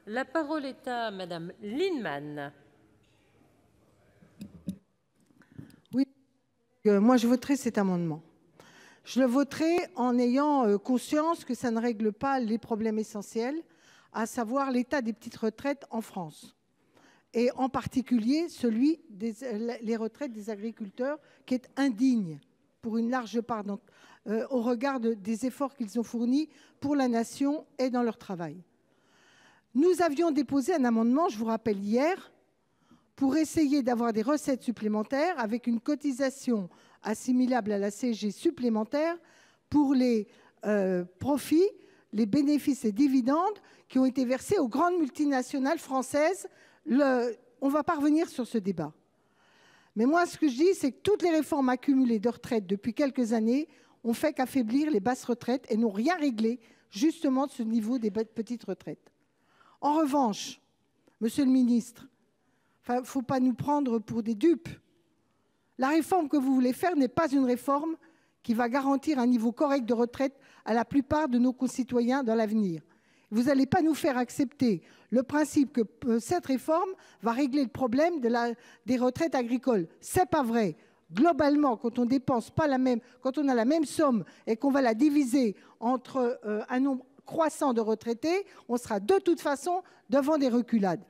La parole est à Madame Lienemann. Oui, moi je voterai cet amendement. Je le voterai en ayant conscience que ça ne règle pas les problèmes essentiels, à savoir l'état des petites retraites en France. Et en particulier celui des retraites des agriculteurs, qui est indigne pour une large part au regard des efforts qu'ils ont fournis pour la nation et dans leur travail. Nous avions déposé un amendement, je vous rappelle hier, pour essayer d'avoir des recettes supplémentaires avec une cotisation assimilable à la CSG supplémentaire pour les profits, les bénéfices et dividendes qui ont été versés aux grandes multinationales françaises. On ne va pas revenir sur ce débat. Mais moi, ce que je dis, c'est que toutes les réformes accumulées de retraite depuis quelques années ont fait qu'affaiblir les basses retraites et n'ont rien réglé justement de ce niveau des petites retraites. En revanche, Monsieur le ministre, il ne faut pas nous prendre pour des dupes. La réforme que vous voulez faire n'est pas une réforme qui va garantir un niveau correct de retraite à la plupart de nos concitoyens dans l'avenir. Vous n'allez pas nous faire accepter le principe que cette réforme va régler le problème des retraites agricoles. Ce n'est pas vrai. Globalement, quand on dépense pas la même, quand on a la même somme et qu'on va la diviser entre un nombre croissant de retraités, on sera de toute façon devant des reculades.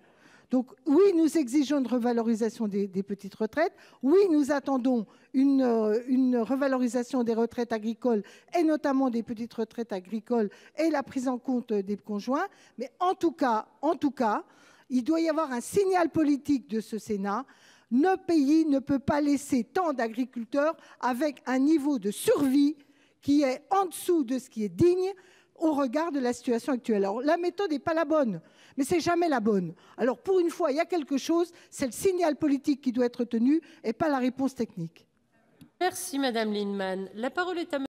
Donc oui, nous exigeons une revalorisation des petites retraites. Oui, nous attendons une revalorisation des retraites agricoles et notamment des petites retraites agricoles et la prise en compte des conjoints. Mais en tout cas, il doit y avoir un signal politique de ce Sénat. Notre pays ne peut pas laisser tant d'agriculteurs avec un niveau de survie qui est en dessous de ce qui est digne au regard de la situation actuelle. Alors, la méthode n'est pas la bonne, mais ce n'est jamais la bonne. Alors, pour une fois, il y a quelque chose, c'est le signal politique qui doit être tenu et pas la réponse technique. Merci, Madame Lienemann. La parole est à